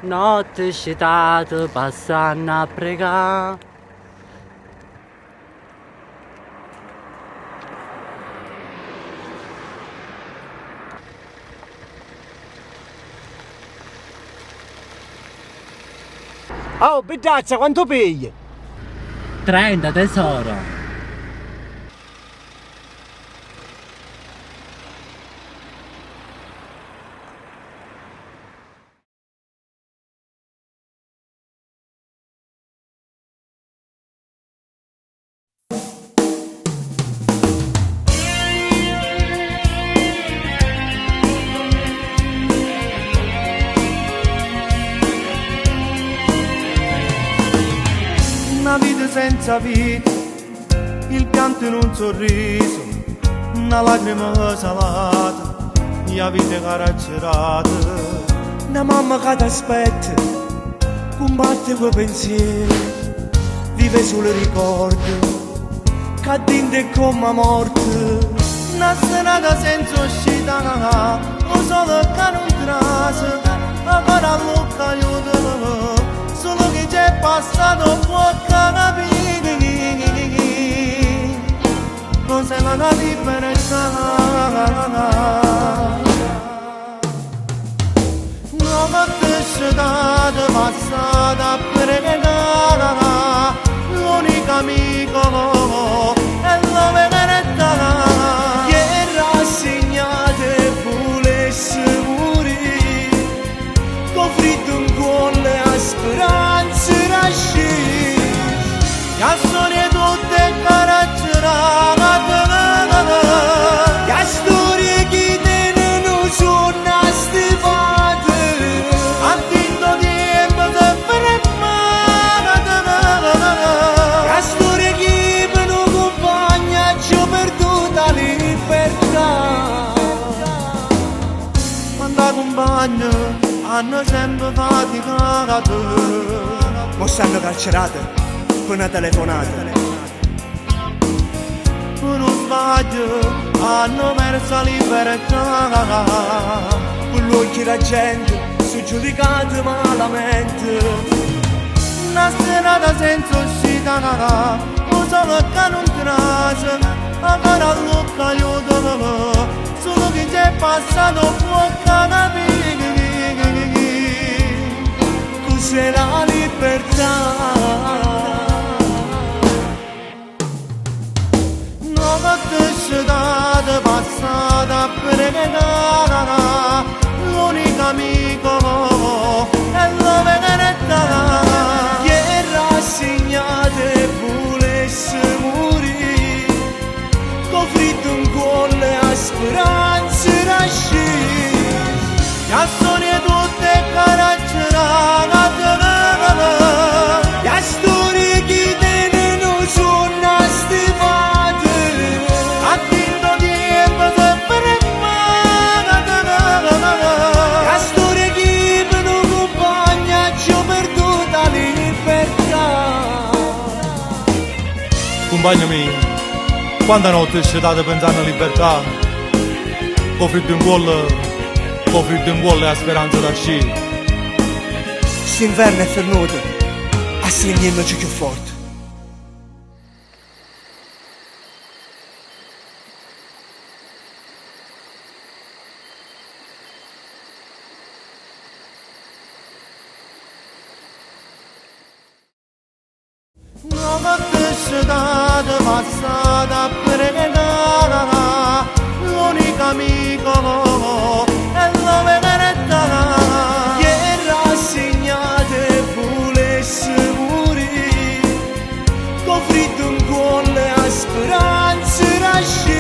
Notte scitate passano a pregare. Oh, pedazza, quanto pigli? 30 tesoro. Una vita senza vita, il pianto in un sorriso, una lacrima salata, la vita carcerata. Una mamma che ti aspetta, combatte quei pensieri, vive solo ricordo, che dentro è come morte. Una serata senza uscita, un sole che non trase, ancora all'occhio aiuto. Solo che c'è passato può capire cos'è la libertà. Notte sciatata passata a pregare, l'unico amico è la verità. Chi è rassegnato e volesse morire, con fritto in cuore a speranze nasce, la storia tutte caratterizzate, la storia che non sono stivate, a tinto tempo se fermate, la storia che per un compagno ci ho perduto la libertà. Quando accompagno hanno sempre faticato, Mo stanno carcerate per una telefonata. per un sbaglio hanno perso la libertà. Con l'occhio la gente su giudicate malamente. Una serata senza uscita, un solo che non trase, ancora l'occhio aiuto, solo chi c'è passato può capire cos'è la libertà. Notte sciatata passata a pregare, l'unico amico è la verità. Chi è rassegnato e volesse morire, con fritto in cuore a speranze nasce, la storia tutte caratterizzate, la storia che non sono stivate, a tinto tempo se fermate, la storia che per un compagno ci ho perduto la libertà. Compagno mio, quanta notte scetate pensando a libertà, con fritto in cuore e la speranza da sci. St'inverno è fernuto, a stringendoci più forte. Notte sciatata passata a pregare, l'unico amico è la verità. Chi è rassegnato e volesse morire, con fritto in cuore a speranze nasce,